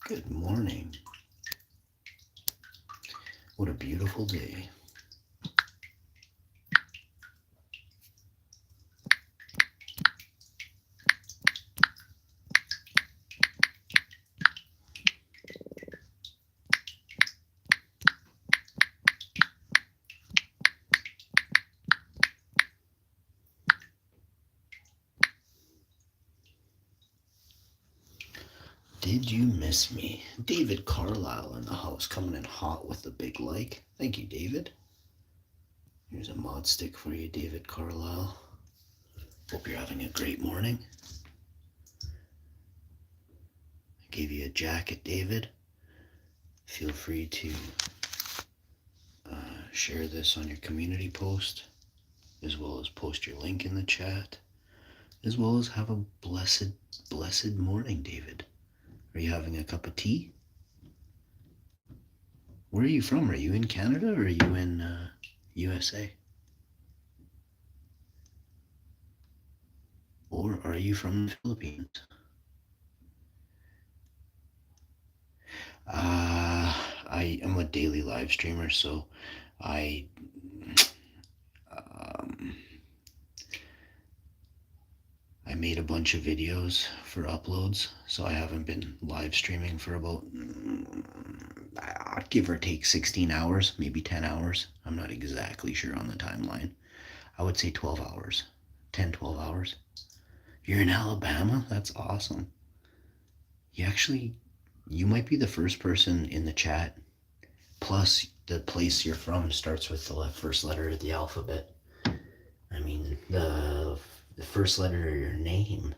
Good morning. What a beautiful day. Did you miss me? David Carlisle in the house, coming in hot with the big like. Thank you, David. Here's a mod stick for you, David Carlisle. Hope you're having a great morning. I gave you a jacket, David. Feel free to share this on your community post, as well as post your link in the chat, as well as have a blessed morning, David. Are you having a cup of tea? Where are you from? Are you in Canada or are you in USA? Or are you from the Philippines? I am a daily live streamer, so I um, I made a bunch of videos for uploads, so I haven't been live streaming for about give or take 16 hours, maybe 10 hours. I'm not exactly sure on the timeline. I would say 12 hours, 10, 12 hours. You're in Alabama? That's awesome. You might be the first person in the chat. Plus, the place you're from starts with the first letter of the alphabet. I mean, the first letter of your name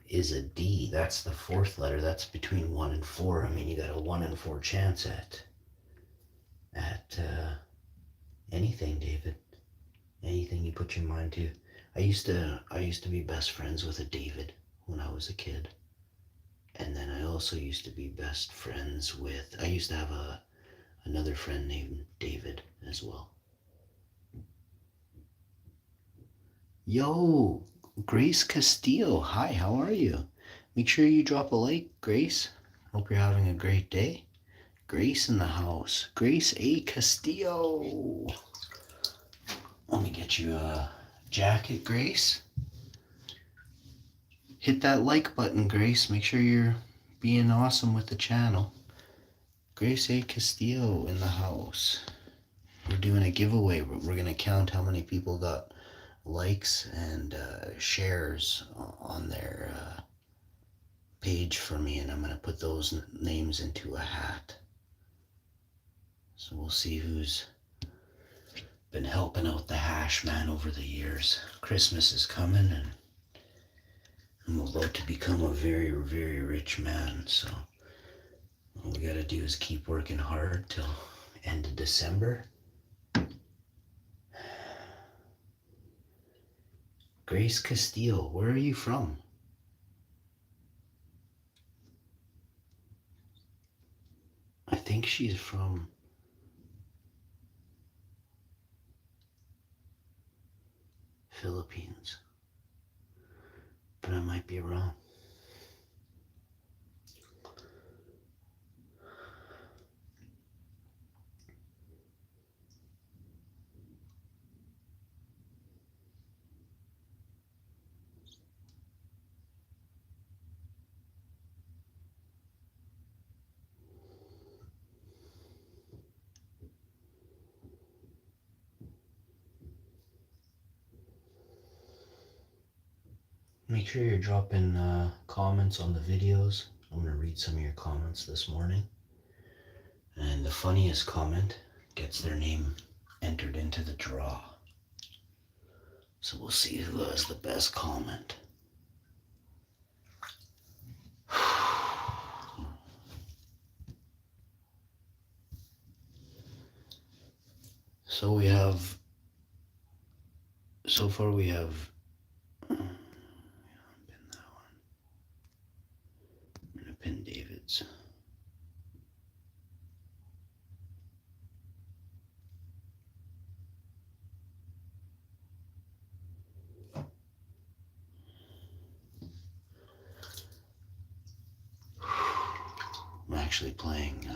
is a D. That's the fourth letter. That's between 1 and 4. I mean, you got a 1 in 4 chance at anything, David. Anything you put your mind to. I used to be best friends with a David when I was a kid. And then I also used to be best friends with, I used to have another friend named David as well. Yo, Grace Castillo. Hi, how are you? Make sure you drop a like, Grace. Hope you're having a great day. Grace in the house. Grace A. Castillo. Let me get you a jacket, Grace. Hit that like button, Grace. Make sure you're being awesome with the channel. Grace A. Castillo in the house. We're doing a giveaway. We're going to count how many people got likes and shares on their page for me, and I'm going to put those names into a hat. So we'll see who's been helping out the hash man over the years. Christmas is coming, and I'm about to become a very, very rich man, so all we got to do is keep working hard till end of December. Grace Castillo, where are you from? I think she's from Philippines, but I might be wrong. Make sure you're dropping comments on the videos. I'm going to read some of your comments this morning. And the funniest comment gets their name entered into the draw. So we'll see who has the best comment. So far we have, pin that one. I'm going to pin David's. actually playing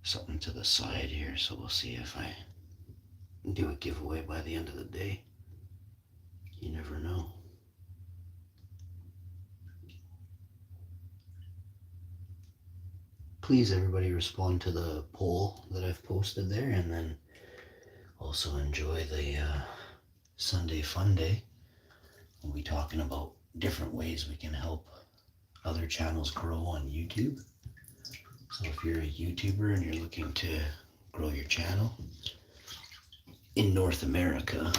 something to the side here, so we'll see if I do a giveaway by the end of the day. You never know. Please, everybody, respond to the poll that I've posted there, and then also enjoy the Sunday Funday. We'll be talking about different ways we can help other channels grow on YouTube. So if you're a YouTuber and you're looking to grow your channel in North America,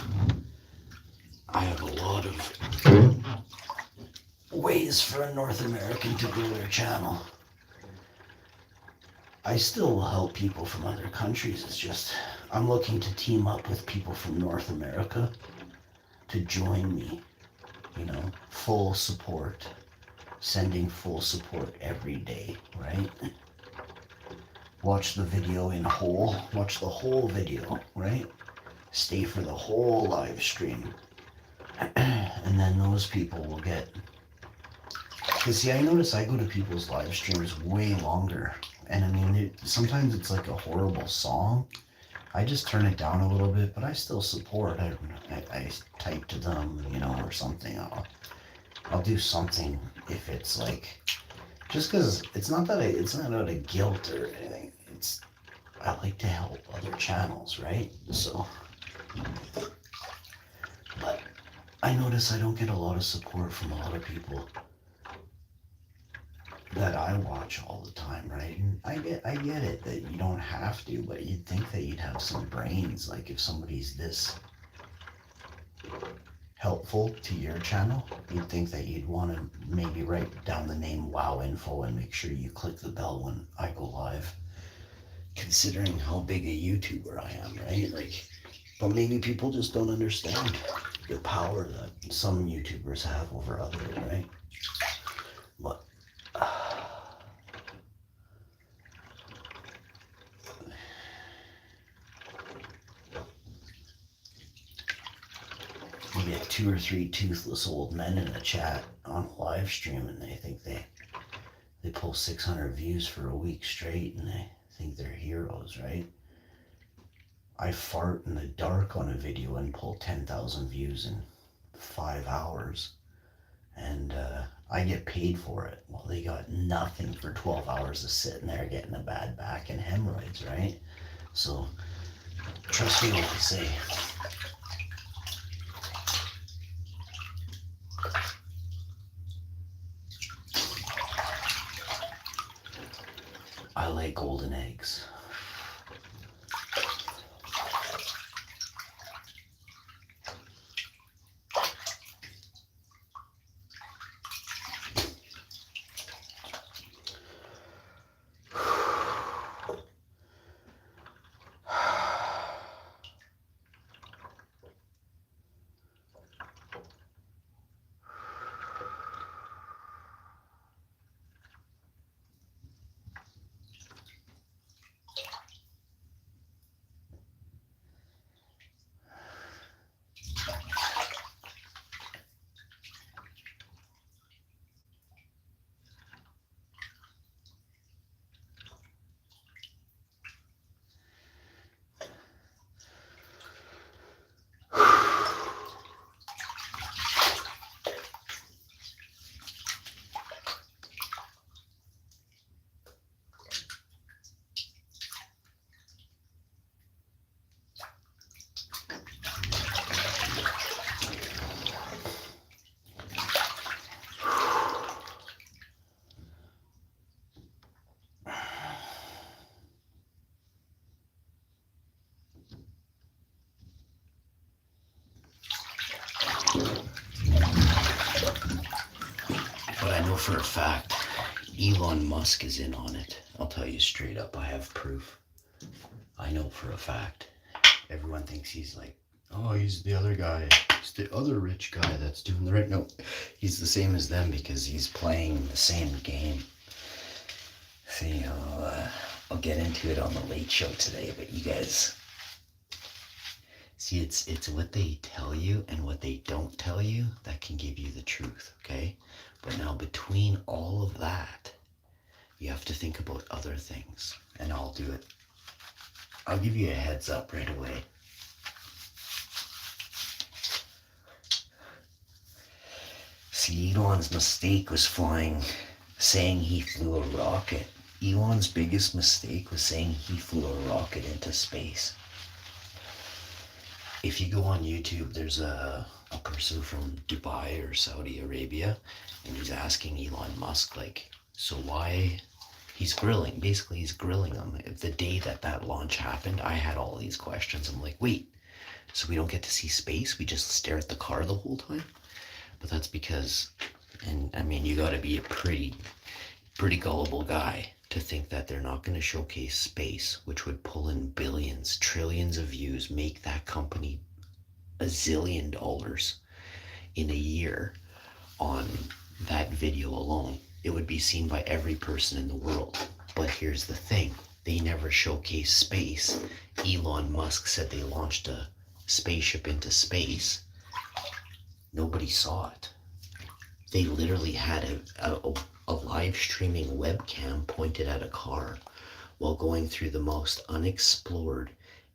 I have a lot of ways for a North American to grow their channel. I still will help people from other countries. It's just I'm looking to team up with people from North America to join me. You know, full support, sending full support every day, right? Watch the video in whole, watch the whole video, right? Stay for the whole live stream. And then those people will get, because see, I notice I go to people's live streams way longer. And I mean, sometimes it's like a horrible song. I just turn it down a little bit, but I still support. I type to them, you know, or something. I'll do something if it's like, just because it's not out of guilt or anything. I like to help other channels, right? So, but I notice I don't get a lot of support from a lot of people that I watch all the time, right? And I get it that you don't have to, but you'd think that you'd have some brains. Like if somebody's this helpful to your channel, you'd think that you'd want to maybe write down the name Wow Info and make sure you click the bell when I go live. Considering how big a YouTuber I am, right? Like, but maybe people just don't understand the power that some YouTubers have over others, right? But you get 2 or 3 toothless old men in a chat on a live stream, and they think they pull 600 views for a week straight, and they think they're heroes, right? I fart in the dark on a video and pull 10,000 views in 5 hours, and I get paid for it. Well, they got nothing for 12 hours of sitting there getting a bad back and hemorrhoids, right? So trust me what I say. I lay golden eggs. But I know for a fact Elon Musk is in on it. I'll tell you straight up, I have proof. I know for a fact. Everyone thinks he's like, oh, he's the other guy. He's the other rich guy that's doing the right. No, he's the same as them because he's playing the same game. See, I'll get into it on the late show today, but you guys, see, it's what they tell you and what they don't tell you that can give you the truth, okay? But now between all of that You have to think about other things, and I'll do it. I'll give you a heads up right away. See, Elon's mistake was saying he flew a rocket. Elon's biggest mistake was saying he flew a rocket into space. If you go on YouTube, there's a person from Dubai or Saudi Arabia, and he's asking Elon Musk, like, so why he's grilling him. The day that launch happened, I had all these questions. I'm like, wait, so we don't get to see space? We just stare at the car the whole time? But that's because, and I mean, you got to be a pretty gullible guy to think that they're not going to showcase space, which would pull in billions, trillions of views, make that company $1 zillion in a year on that video alone. It would be seen by every person in the world. But here's the thing, they never showcase space. Elon Musk said they launched a spaceship into space. Nobody saw it. They literally had a live streaming webcam pointed at a car while going through the most unexplored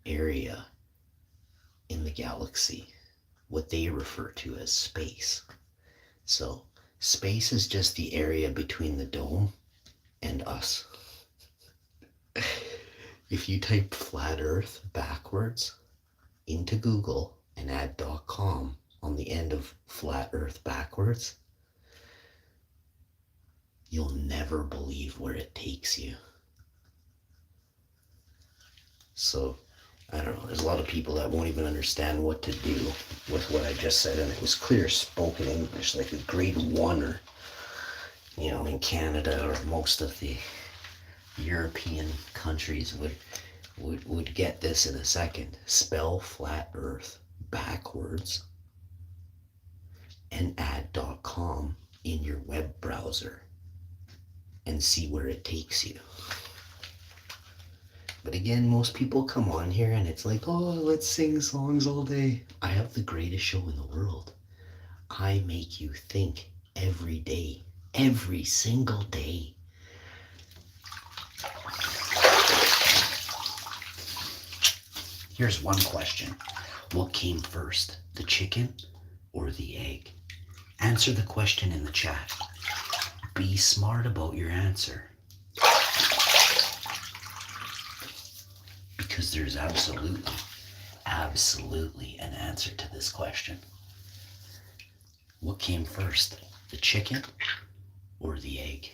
area in the galaxy, what they refer to as space. So space is just the area between the dome and us. If you type flat earth backwards into Google and add .com on the end of flat earth backwards, you'll never believe where it takes you. So, I don't know, there's a lot of people that won't even understand what to do with what I just said, and it was clear spoken English, like a grade 1 or, in Canada or most of the European countries would get this in a second. Spell flat earth backwards and add .com in your web browser and see where it takes you. But again, most people come on here and it's like, oh, let's sing songs all day. I have the greatest show in the world. I make you think every day, every single day. Here's one question. What came first, the chicken or the egg? Answer the question in the chat. Be smart about your answer. Because there's absolutely an answer to this question. What came first, the chicken or the egg?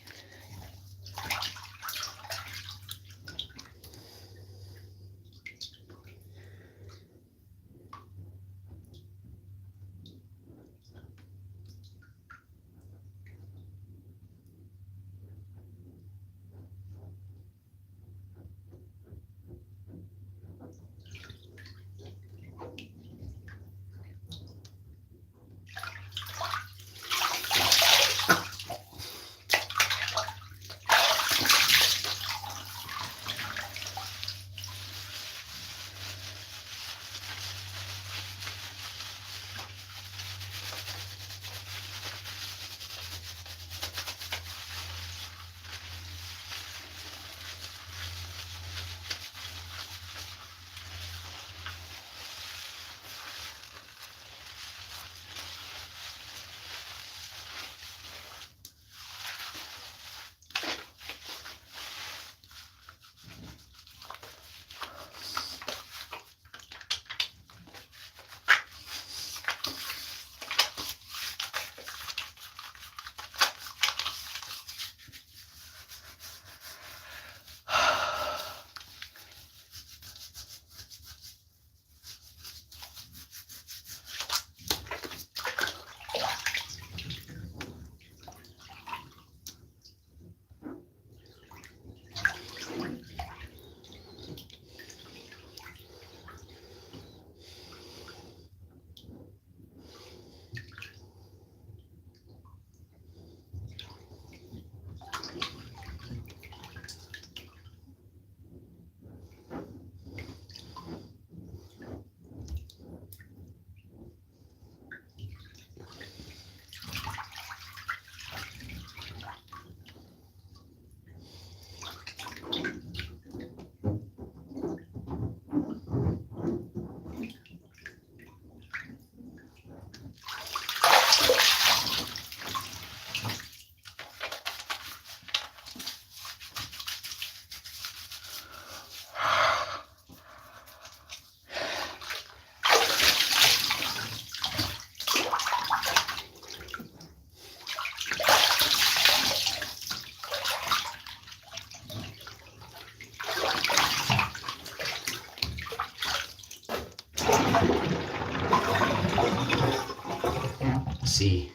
See,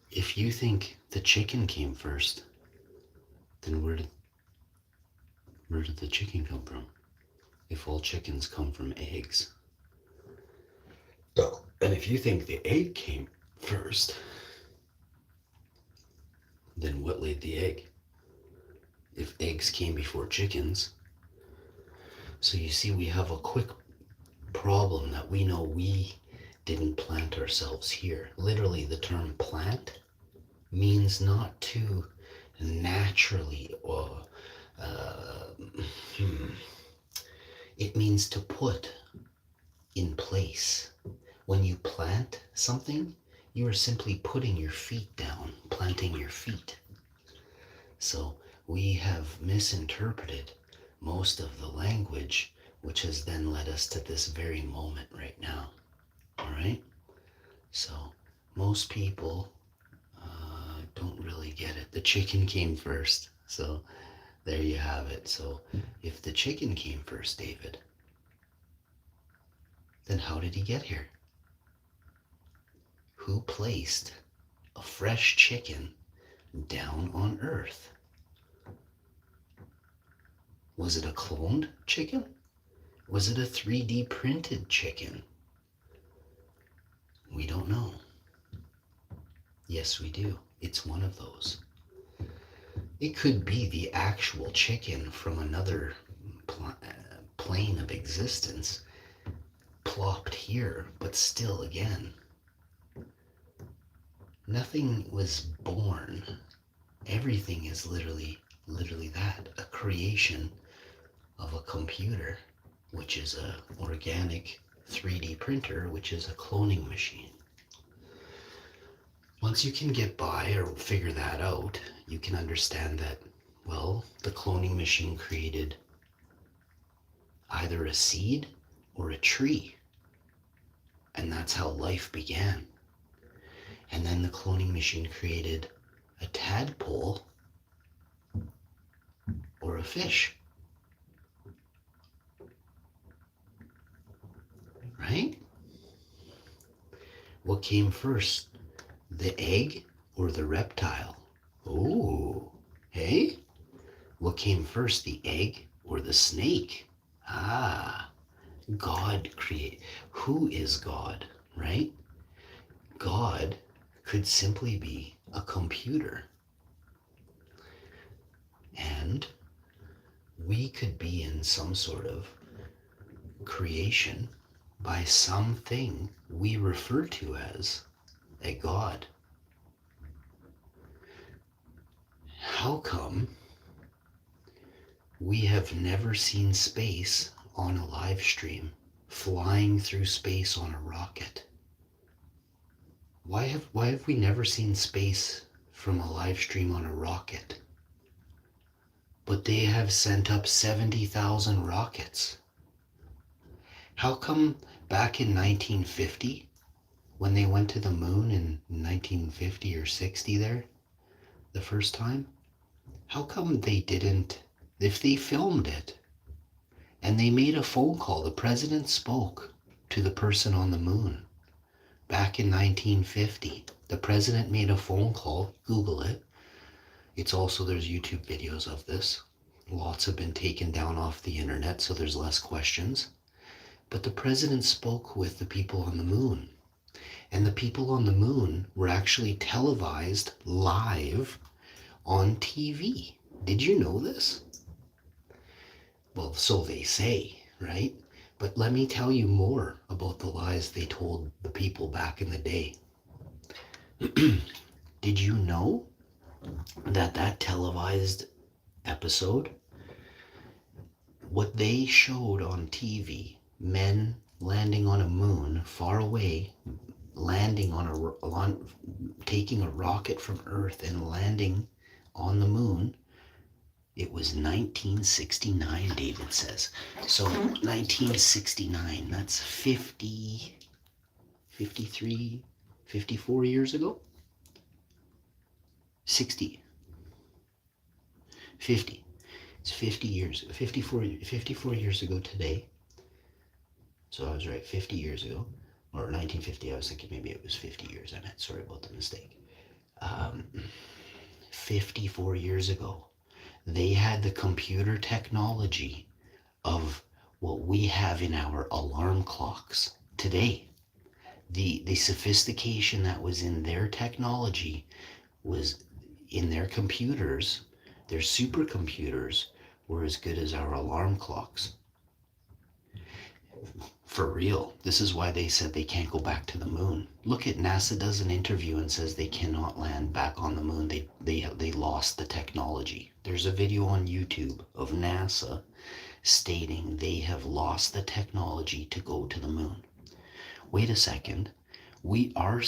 if you think the chicken came first, then where did the chicken come from? If all chickens come from eggs. And if you think the egg came first, then what laid the egg? If eggs came before chickens. So you see, we have a quick problem that we know we didn't plant ourselves here. Literally, the term plant means not to naturally it means to put in place. When you plant something, you are simply putting your feet down, planting your feet. So we have misinterpreted most of the language, which has then led us to this very moment right now. All right? So most people don't really get it. The chicken came first. So there you have it. So if the chicken came first, David, then how did he get here? Who placed a fresh chicken down on Earth? Was it a cloned chicken? Was it a 3D printed chicken? We don't know. Yes, we do. It's one of those. It could be the actual chicken from another plane of existence plopped here, but still, again, nothing was born. Everything is literally that, a creation of a computer, which is an organic 3D printer, which is a cloning machine. Once you can get by or figure that out, you can understand that, well, the cloning machine created either a seed or a tree. And that's how life began. And then the cloning machine created a tadpole or a fish. Right? What came first? The egg or the reptile? Oh, hey? What came first, the egg or the snake? Ah, God create. Who is God, right? God could simply be a computer. And we could be in some sort of creation by something we refer to as a God. How come we have never seen space on a live stream, flying through space on a rocket? Why have we never seen space from a live stream on a rocket? But they have sent up 70,000 rockets. How come back in 1950, when they went to the moon in 1950 or 60 there, the first time, how come they didn't, if they filmed it and they made a phone call, the president spoke to the person on the moon back in 1950, the president made a phone call, Google it. It's also, there's YouTube videos of this. Lots have been taken down off the internet, so there's less questions. But the president spoke with the people on the moon. And the people on the moon were actually televised live on TV. Did you know this? Well, so they say, right? But let me tell you more about the lies they told the people back in the day. Did you know that televised episode, what they showed on TV, men landing on a moon far away, landing taking a rocket from Earth and landing on the moon, it was 1969, David says. So 1969, that's 50, 53, 54 years ago? 60. 50. It's 50 years, 54 years ago today. So I was right, 50 years ago. or 1950. I was thinking maybe it was 50 years. I meant, sorry about the mistake. Um, 54 years ago, they had the computer technology of what we have in our alarm clocks today. The sophistication that was in their technology was in their computers. Their supercomputers were as good as our alarm clocks. For real. This is why they said they can't go back to the moon. Look at NASA does an interview and says they cannot land back on the moon. They lost the technology. There's a video on YouTube of NASA stating they have lost the technology to go to the moon. Wait a second. Our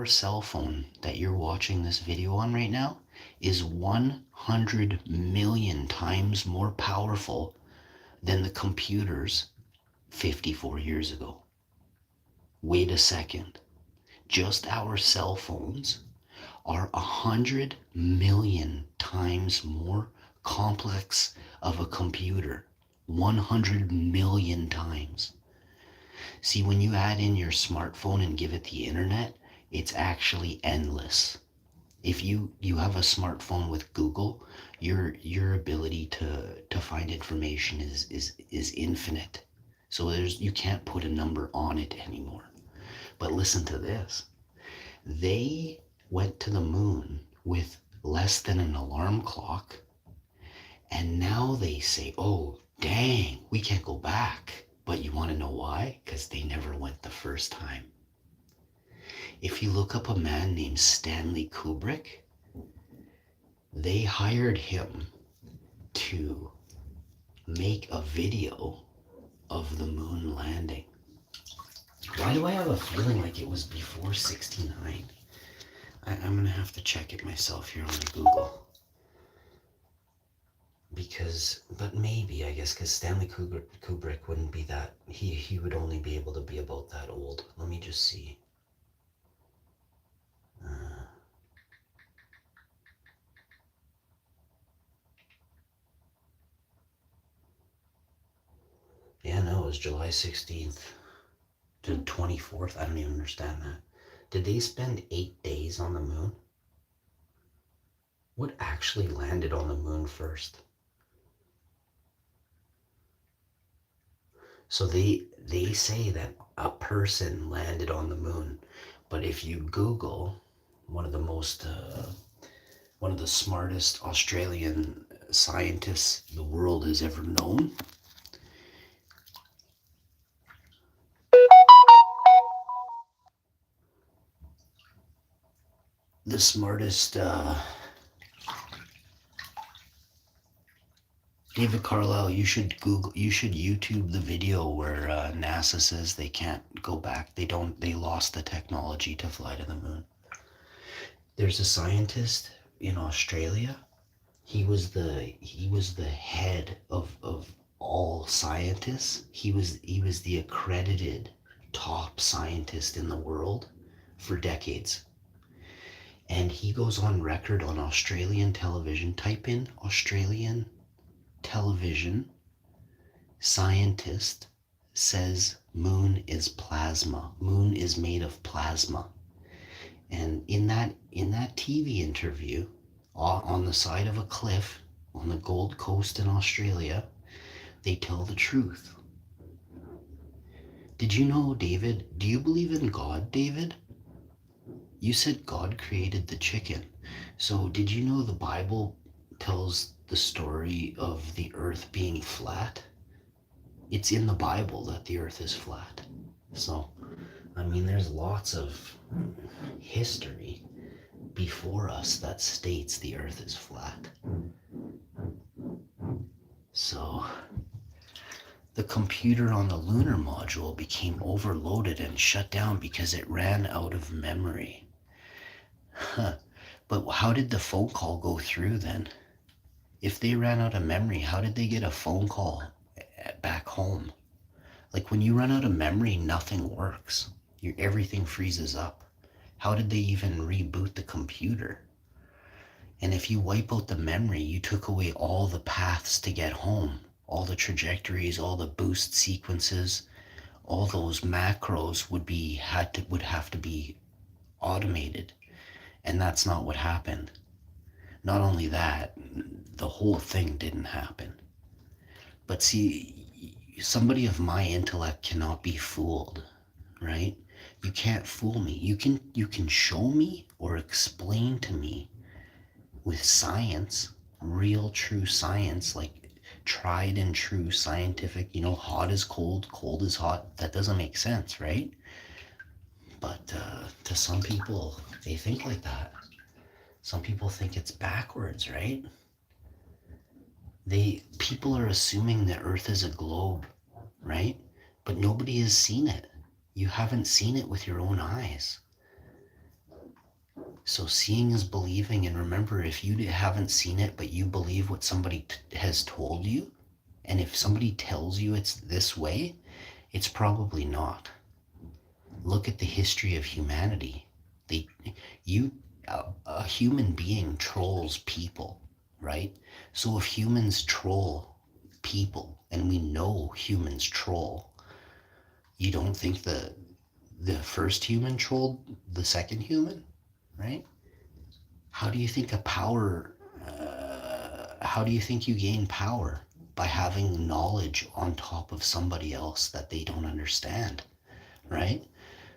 cell phone that you're watching this video on right now is 100 million times more powerful than the computers 54 years ago. Wait a second. Just our cell phones are 100 million times more complex of a computer. 100 million times. See, when you add in your smartphone and give it the internet, it's actually endless. If you have a smartphone with Google, your ability to find information is infinite. So you can't put a number on it anymore. But listen to this. They went to the moon with less than an alarm clock, and now they say, oh, dang, we can't go back. But you want to know why? Because they never went the first time. If you look up a man named Stanley Kubrick, they hired him to make a video of the moon landing. Why do I have a feeling like it was before 69? I'm going to have to check it myself here on my Google. But maybe, I guess, because Stanley Kubrick wouldn't be that, he would only be able to be about that old. Let me just see. Yeah, no, it was July 16th to 24th. I don't even understand that. Did they spend 8 days on the moon? What actually landed on the moon first? So they say that a person landed on the moon, but if you Google one of the smartest Australian scientists the world has ever known, the smartest David Carlisle, you should YouTube the video where NASA says they can't go back. They lost the technology to fly to the moon. There's a scientist in Australia. He was the head of all scientists. He was the accredited top scientist in the world for decades. And he goes on record on Australian television. Type in Australian television, scientist says moon is plasma. Moon is made of plasma. And in that TV interview, on the side of a cliff on the Gold Coast in Australia, they tell the truth. Did you know, David? Do you believe in God, David? You said God created the chicken. So did you know the Bible tells the story of the earth being flat? It's in the Bible that the earth is flat. So, I mean, there's lots of history before us that states the earth is flat. So, the computer on the lunar module became overloaded and shut down because it ran out of memory. Huh. But how did the phone call go through then? If they ran out of memory, how did they get a phone call back home? Like when you run out of memory, nothing works. Everything freezes up. How did they even reboot the computer? And if you wipe out the memory, you took away all the paths to get home, all the trajectories, all the boost sequences, all those macros would have to be automated, and that's not what happened. Not only that, the whole thing didn't happen. But see, somebody of my intellect cannot be fooled, right? You can't fool me. You can show me or explain to me with science, real true science, like tried and true scientific, hot is cold, cold is hot. That doesn't make sense, right? But to some people, they think like that. Some people think it's backwards, right? People are assuming the earth is a globe, right? But nobody has seen it. You haven't seen it with your own eyes. So seeing is believing, and remember, if you haven't seen it but you believe what somebody has told you, and if somebody tells you it's this way, it's probably not. Look at the history of humanity. They you A human being trolls people, right? So if humans troll people, and we know humans troll, you don't think the first human trolled the second human, right? How do you think how do you think you gain power? By having knowledge on top of somebody else that they don't understand, right?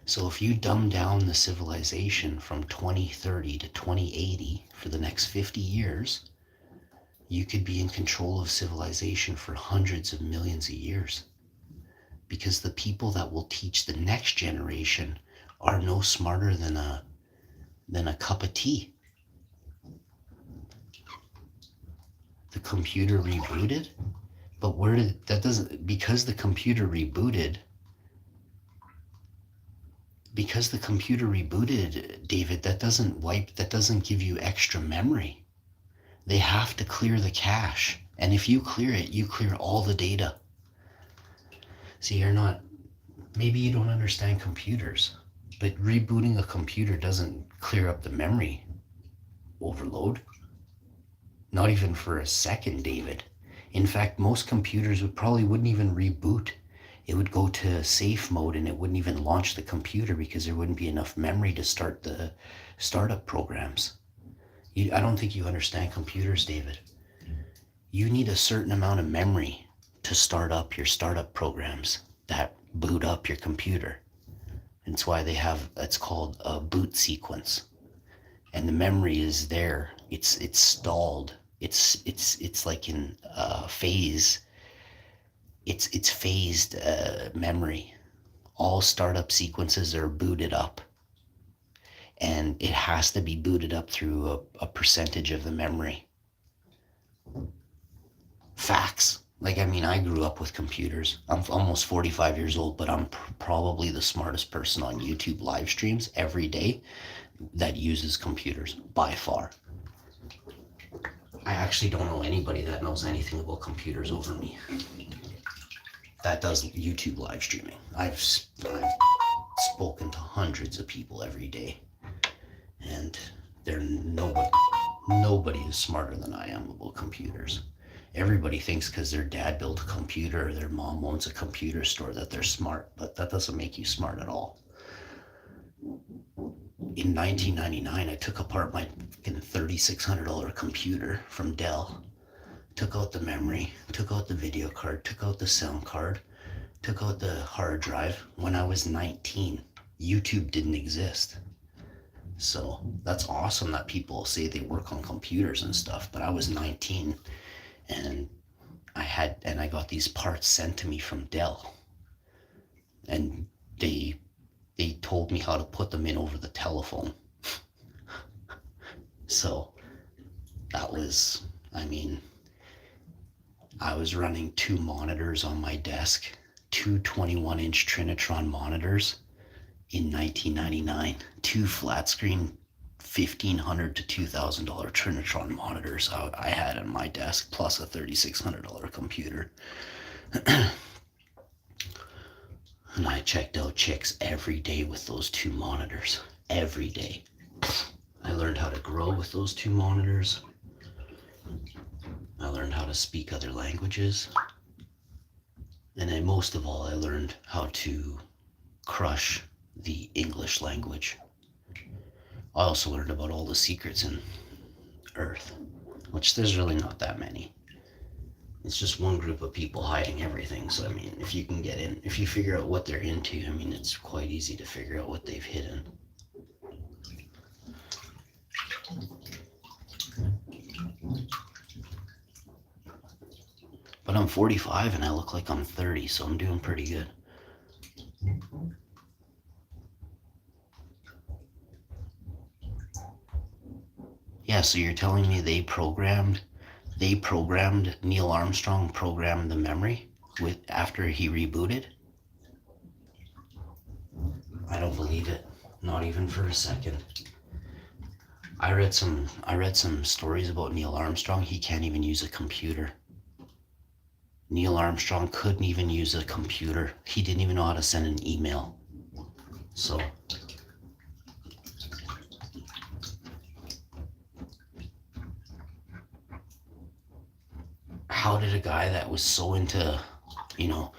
So if you dumb down the civilization from 2030 to 2080 for the next 50 years, you could be in control of civilization for hundreds of millions of years. Because the people that will teach the next generation are no smarter than a cup of tea. The computer rebooted, but where did that doesn't because the computer rebooted, David, that doesn't give you extra memory. They have to clear the cache. And if you clear it, you clear all the data. See, maybe you don't understand computers, but rebooting a computer doesn't clear up the memory overload. Not even for a second, David. In fact, most computers wouldn't even reboot. It would go to safe mode and it wouldn't even launch the computer because there wouldn't be enough memory to start the startup programs. I don't think you understand computers, David. You need a certain amount of memory to start up your startup programs that boot up your computer. That's why it's called a boot sequence. And the memory is there. It's stalled. It's like in phase. It's phased memory. All startup sequences are booted up, and it has to be booted up through a percentage of the memory. Facts. Like, I mean, I grew up with computers. I'm almost 45 years old, but I'm probably the smartest person on YouTube live streams every day that uses computers by far. I actually don't know anybody that knows anything about computers over me that does YouTube live streaming. I've spoken to hundreds of people every day, and nobody is smarter than I am about computers. Everybody thinks because their dad built a computer or their mom owns a computer store that they're smart, but that doesn't make you smart at all. In 1999, I took apart my $3,600 computer from Dell, took out the memory, took out the video card, took out the sound card, took out the hard drive. When I was 19, YouTube didn't exist. So that's awesome that people say they work on computers and stuff, but I was 19 and I got these parts sent to me from Dell, and they told me how to put them in over the telephone. So that was, I was running 2 monitors on my desk, 2 21-inch Trinitron monitors in 1999, 2 flat screen $1,500 to $2,000 Trinitron monitors I had on my desk, plus a $3,600 computer. And I checked out chicks every day with those 2 monitors. Every day. I learned how to grow with those 2 monitors. I learned how to speak other languages. And then most of all, I learned how to crush the English language. I also learned about all the secrets in Earth, which there's really not that many. It's just one group of people hiding everything. So, I mean, if you can get in, if you figure out what they're into, I mean, it's quite easy to figure out what they've hidden. But I'm 45 and I look like I'm 30, so I'm doing pretty good. Yeah, so you're telling me they programmed Neil Armstrong programmed the memory with after he rebooted? I don't believe it. Not even for a second. I read some stories about Neil Armstrong. He can't even use a computer. Neil Armstrong couldn't even use a computer. He didn't even know how to send an email. So how did a guy that was so into, you know,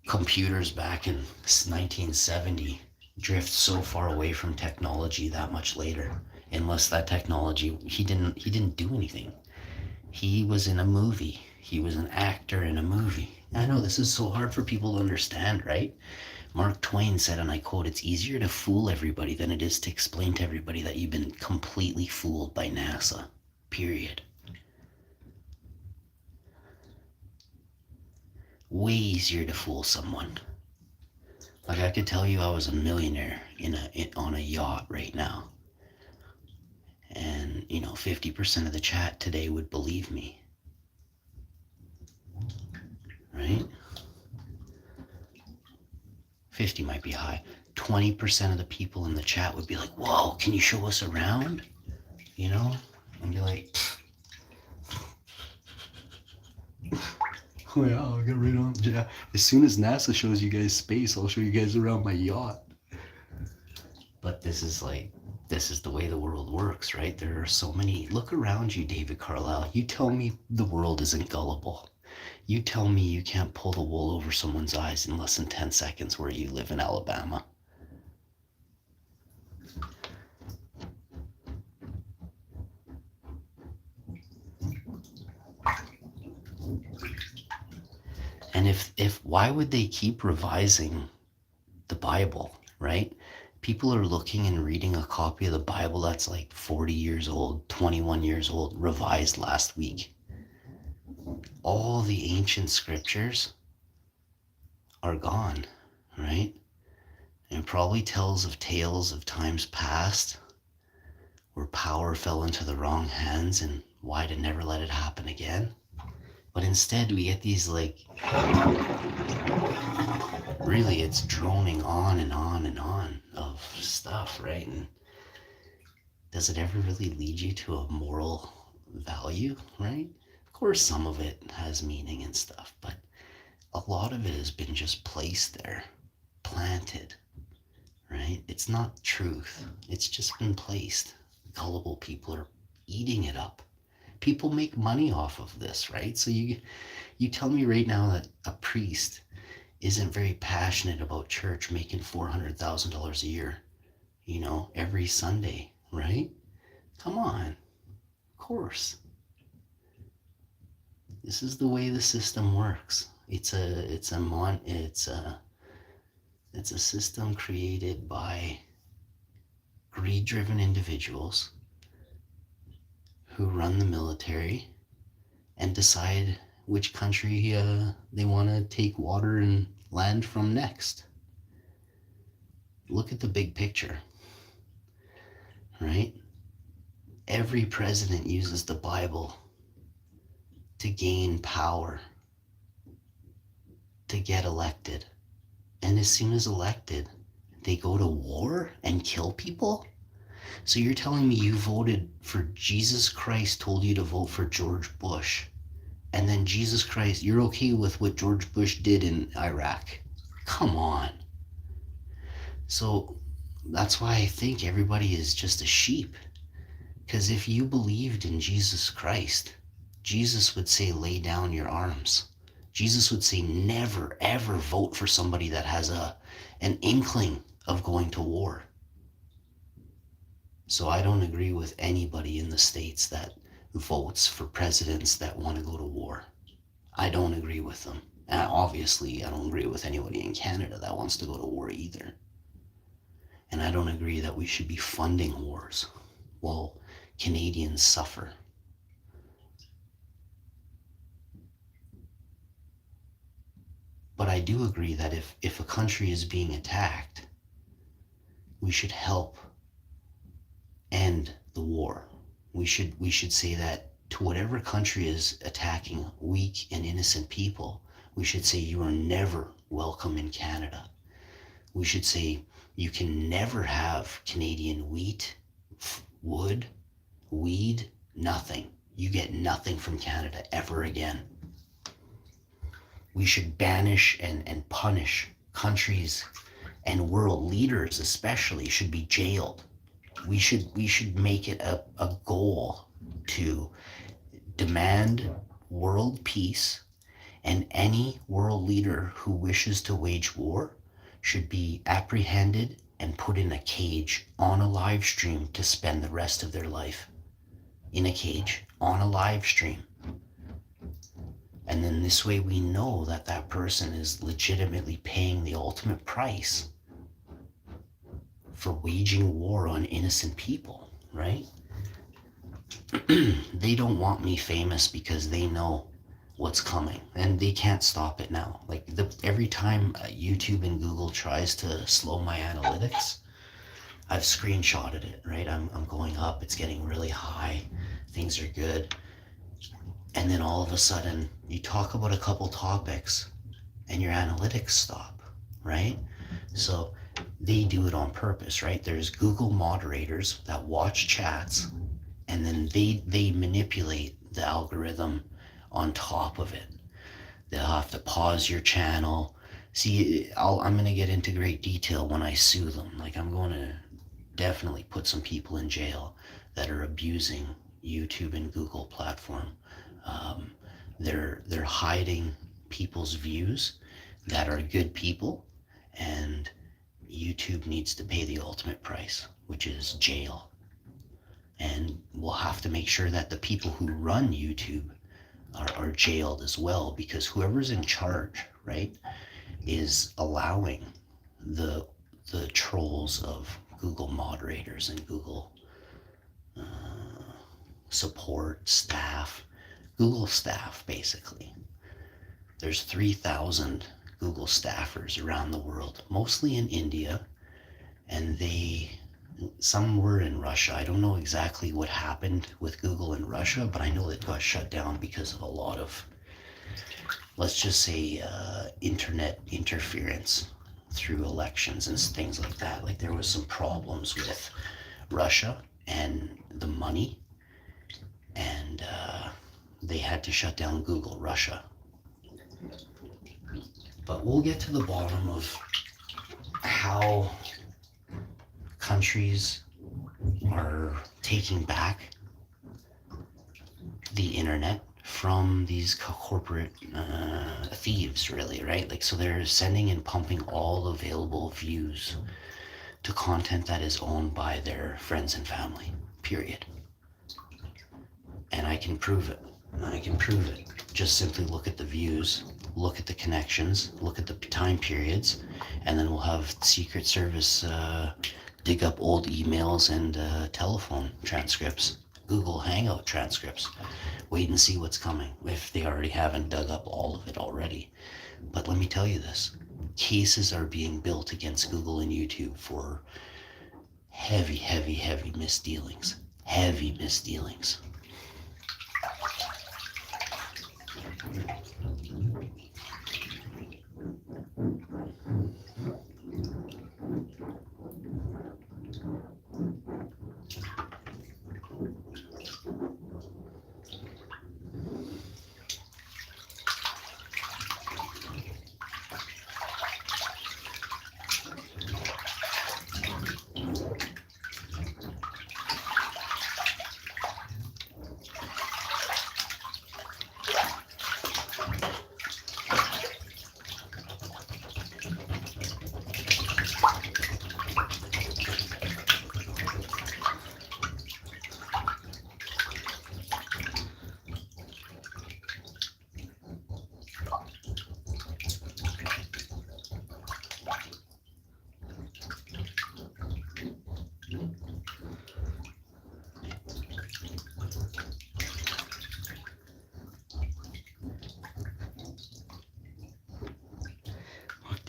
computers back in 1970 drift so far away from technology that much later? Unless that technology, he didn't do anything. He was in a movie. He was an actor in a movie. I know this is so hard for people to understand, right? Mark Twain said, and I quote, "It's easier to fool everybody than it is to explain to everybody that you've been completely fooled by NASA." Period. Way easier to fool someone. Like I could tell you I was a millionaire on a yacht right now. And, 50% of the chat today would believe me. Right? 50 might be high. 20% of the people in the chat would be like, "Whoa, can you show us around?" And be like, "Oh yeah, I'll get right on. Yeah. As soon as NASA shows you guys space, I'll show you guys around my yacht." But this is the way the world works, right? There are so many. Look around you, David Carlisle. You tell me the world isn't gullible. You tell me you can't pull the wool over someone's eyes in less than 10 seconds where you live in Alabama. And why would they keep revising the Bible, right? People are looking and reading a copy of the Bible that's like 40 years old, 21 years old, revised last week. All the ancient scriptures are gone, right? And it probably tells of tales of times past where power fell into the wrong hands and why to never let it happen again. But instead we get these really it's droning on and on and on of stuff, right? And does it ever really lead you to a moral value, right? Of course, some of it has meaning and stuff, but a lot of it has been just placed there, planted, right? It's not truth. It's just been placed. Gullible people are eating it up. People make money off of this, right? So you tell me right now that a priest isn't very passionate about church making $400,000 a year, every Sunday, right? Come on. Of course. This is the way the system works. It's a system created by greed-driven individuals who run the military and decide which country they want to take water and land from next. Look at the big picture, right? Every president uses the Bible to gain power, to get elected. And as soon as elected, they go to war and kill people? So you're telling me you voted for Jesus Christ, told you to vote for George Bush, and then Jesus Christ, you're okay with what George Bush did in Iraq? Come on. So that's why I think everybody is just a sheep. Because if you believed in Jesus Christ, Jesus would say, "Lay down your arms." Jesus would say, never, ever vote for somebody that has an inkling of going to war. So I don't agree with anybody in the States that votes for presidents that want to go to war. I don't agree with them. And obviously, I don't agree with anybody in Canada that wants to go to war either. And I don't agree that we should be funding wars while Canadians suffer. But I do agree that if a country is being attacked, we should help end the war. We should say that to whatever country is attacking weak and innocent people, we should say you are never welcome in Canada. We should say you can never have Canadian wheat, wood, weed, nothing. You get nothing from Canada ever again. We should banish and punish countries, and world leaders especially should be jailed. We should make it a goal to demand world peace, and any world leader who wishes to wage war should be apprehended and put in a cage on a live stream to spend the rest of their life in a cage on a live stream. And then this way we know that that person is legitimately paying the ultimate price for waging war on innocent people, right? They don't want me famous because they know what's coming and they can't stop it now. Like every time YouTube and Google tries to slow my analytics, I've screenshotted it, right? I'm going up, it's getting really high, things are good. And then all of a sudden you talk about a couple topics and your analytics stop, right? So they do it on purpose, right? There's Google moderators that watch chats, and then they manipulate the algorithm on top of it. They'll have to pause your channel. See, I'm going to get into great detail when I sue them. Like, I'm going to definitely put some people in jail that are abusing YouTube and Google platform. They're hiding people's views that are good people, and YouTube needs to pay the ultimate price, which is jail. And we'll have to make sure that the people who run YouTube are jailed as well, because whoever's in charge, right, is allowing the trolls of Google moderators and Google support staff, Google staff basically. There's 3,000 Google staffers around the world, mostly in India, and some were in Russia. I don't know exactly what happened with Google in Russia, but I know it got shut down because of a lot of, let's just say, internet interference through elections and things like that. Like there was some problems with Russia and the money, and they had to shut down Google Russia. But we'll get to the bottom of how countries are taking back the internet from these corporate thieves, really, right? Like, so they're sending and pumping all available views to content that is owned by their friends and family, period. And I can prove it. Just simply look at the views, look at the connections, look at the time periods, and then we'll have Secret Service dig up old emails and telephone transcripts, Google Hangout transcripts. Wait and see what's coming, if they already haven't dug up all of it already. But let me tell you this, cases are being built against Google and YouTube for heavy misdealings. Heavy misdealings.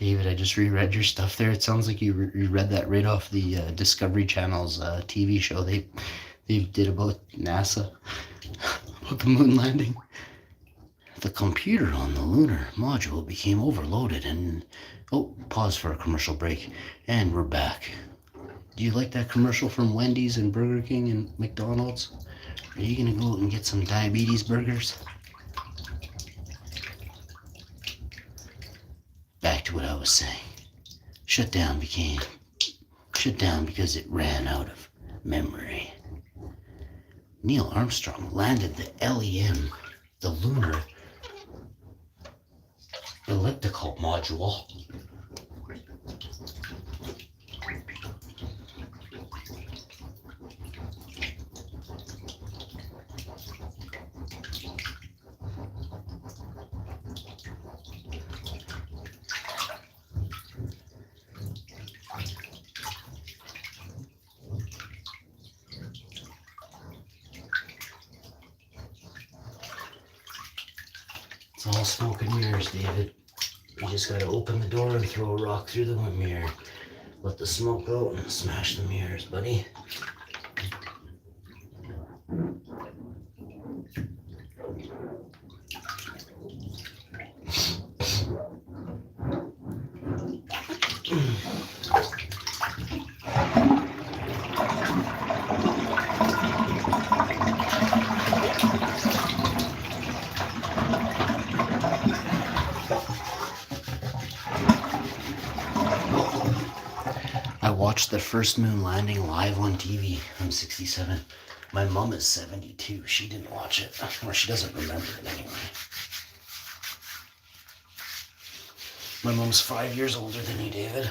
David, I just reread your stuff there. It sounds like you read that right off the Discovery Channel's TV show they did about NASA, about the moon landing. The computer on the lunar module became overloaded and... Oh, pause for a commercial break. And we're back. Do you like that commercial from Wendy's and Burger King and McDonald's? Are you gonna go out and get some diabetes burgers? Back to what I was saying. Shut down because it ran out of memory. Neil Armstrong landed the LEM, the Lunar Elliptical Module, It's all smoke and mirrors, David. You just gotta open the door and throw a rock through the mirror. Let the smoke out and smash the mirrors, buddy. I watched the first moon landing live on TV. I'm 67. My mom is 72. She didn't watch it, or she doesn't remember it anyway. My mom's 5 years older than you, David.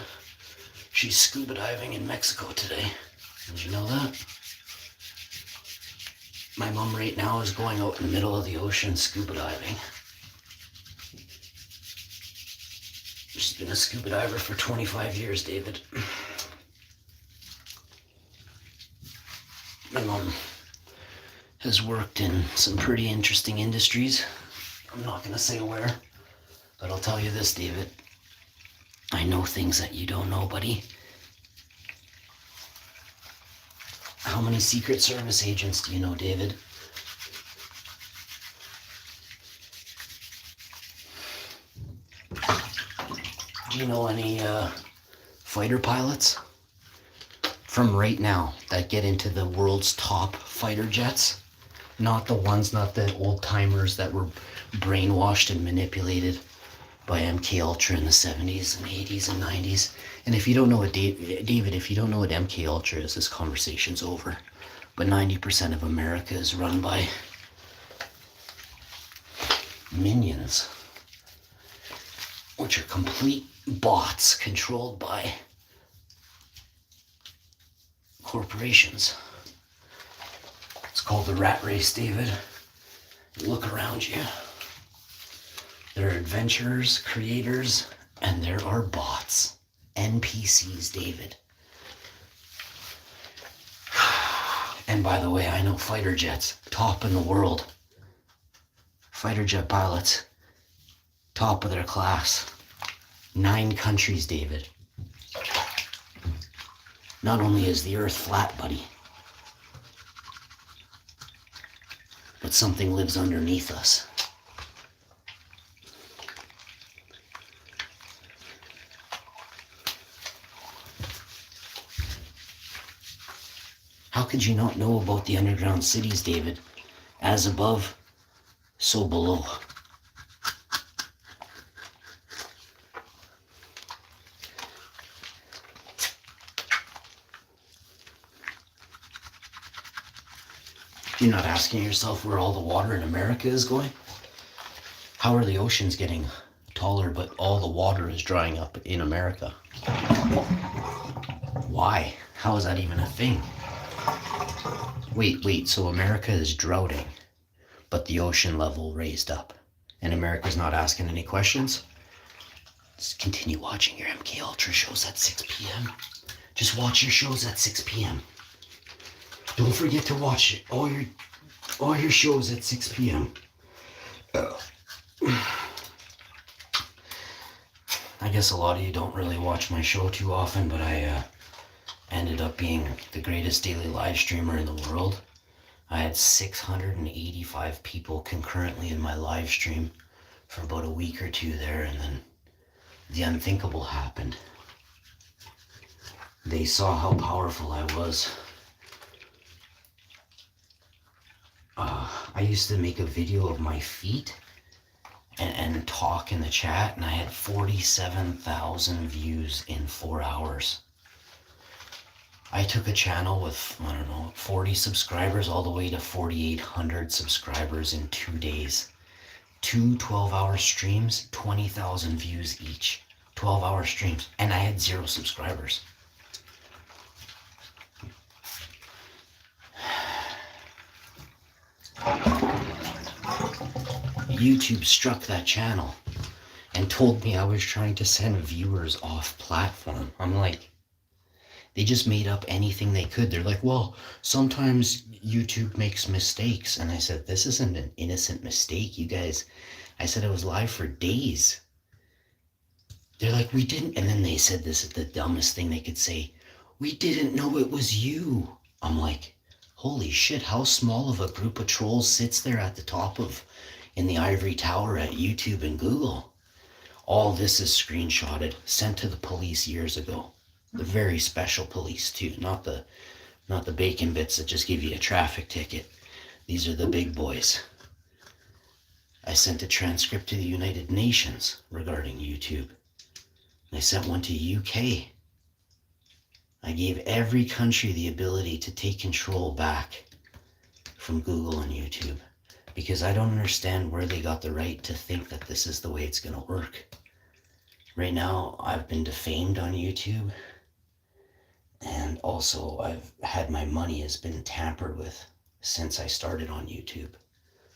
She's scuba diving in Mexico today. Did you know that? My mom right now is going out in the middle of the ocean scuba diving. She's been a scuba diver for 25 years, David. My mom has worked in some pretty interesting industries. I'm not going to say where, but I'll tell you this, David. I know things that you don't know, buddy. How many Secret Service agents do you know, David? Do you know any fighter pilots from right now that get into the world's top fighter jets? Not the old timers that were brainwashed and manipulated by MK Ultra in the 70s and 80s and 90s. And if you don't know what David, if you don't know what MK Ultra is, this conversation's over. But 90% of America is run by minions, which are complete bots controlled by corporations. It's called the rat race, David. Look around you. There are adventurers, creators, and there are bots. NPCs, David. And by the way, I know fighter jets, top in the world. Fighter jet pilots, top of their class. 9 countries, David. Not only is the earth flat, buddy, but something lives underneath us. How could you not know about the underground cities, David? As above, so below. You're not asking yourself where all the water in America is going? How are the oceans getting taller, but all the water is drying up in America? Why? How is that even a thing? Wait, so America is droughting, but the ocean level raised up, and America's not asking any questions? Just continue watching your MK Ultra shows at 6 p.m. Just watch your shows at 6 p.m. Don't forget to watch it. All your shows at 6 p.m. I guess a lot of you don't really watch my show too often, but I ended up being the greatest daily live streamer in the world. I had 685 people concurrently in my live stream for about a week or two there, and then the unthinkable happened. They saw how powerful I was. I used to make a video of my feet and talk in the chat, and I had 47,000 views in 4 hours. I took a channel with, 40 subscribers all the way to 4,800 subscribers in 2 days. 2 12-hour streams, 20,000 views each. 12-hour streams, and I had 0 subscribers. YouTube struck that channel and told me I was trying to send viewers off platform. I'm like, they just made up anything they could. They're like, well, sometimes YouTube makes mistakes. And I said, this isn't an innocent mistake, you guys. I said I was live for days. They're like, we didn't. And then they said, this is the dumbest thing they could say. We didn't know it was you. I'm like, holy shit, how small of a group of trolls sits there at the top of, in the ivory tower at YouTube and Google. All this is screenshotted, sent to the police years ago. The very special police too, not the bacon bits that just give you a traffic ticket. These are the big boys. I sent a transcript to the United Nations regarding YouTube. I sent one to UK. I gave every country the ability to take control back from Google and YouTube, because I don't understand where they got the right to think that this is the way it's going to work. Right now, I've been defamed on YouTube, and also I've had my money has been tampered with since I started on YouTube.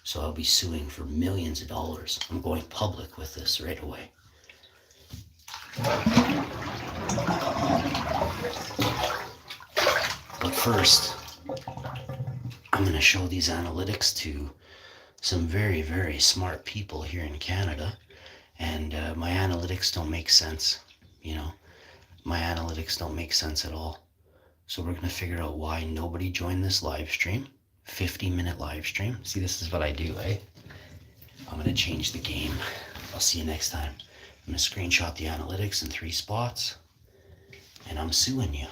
So I'll be suing for millions of dollars. I'm going public with this right away. But first, I'm going to show these analytics to some very, very smart people here in Canada. And my analytics don't make sense. My analytics don't make sense at all. So we're going to figure out why nobody joined this live stream. 50-minute live stream. See, this is what I do, eh? I'm going to change the game. I'll see you next time. I'm going to screenshot the analytics in 3 spots. And I'm suing you.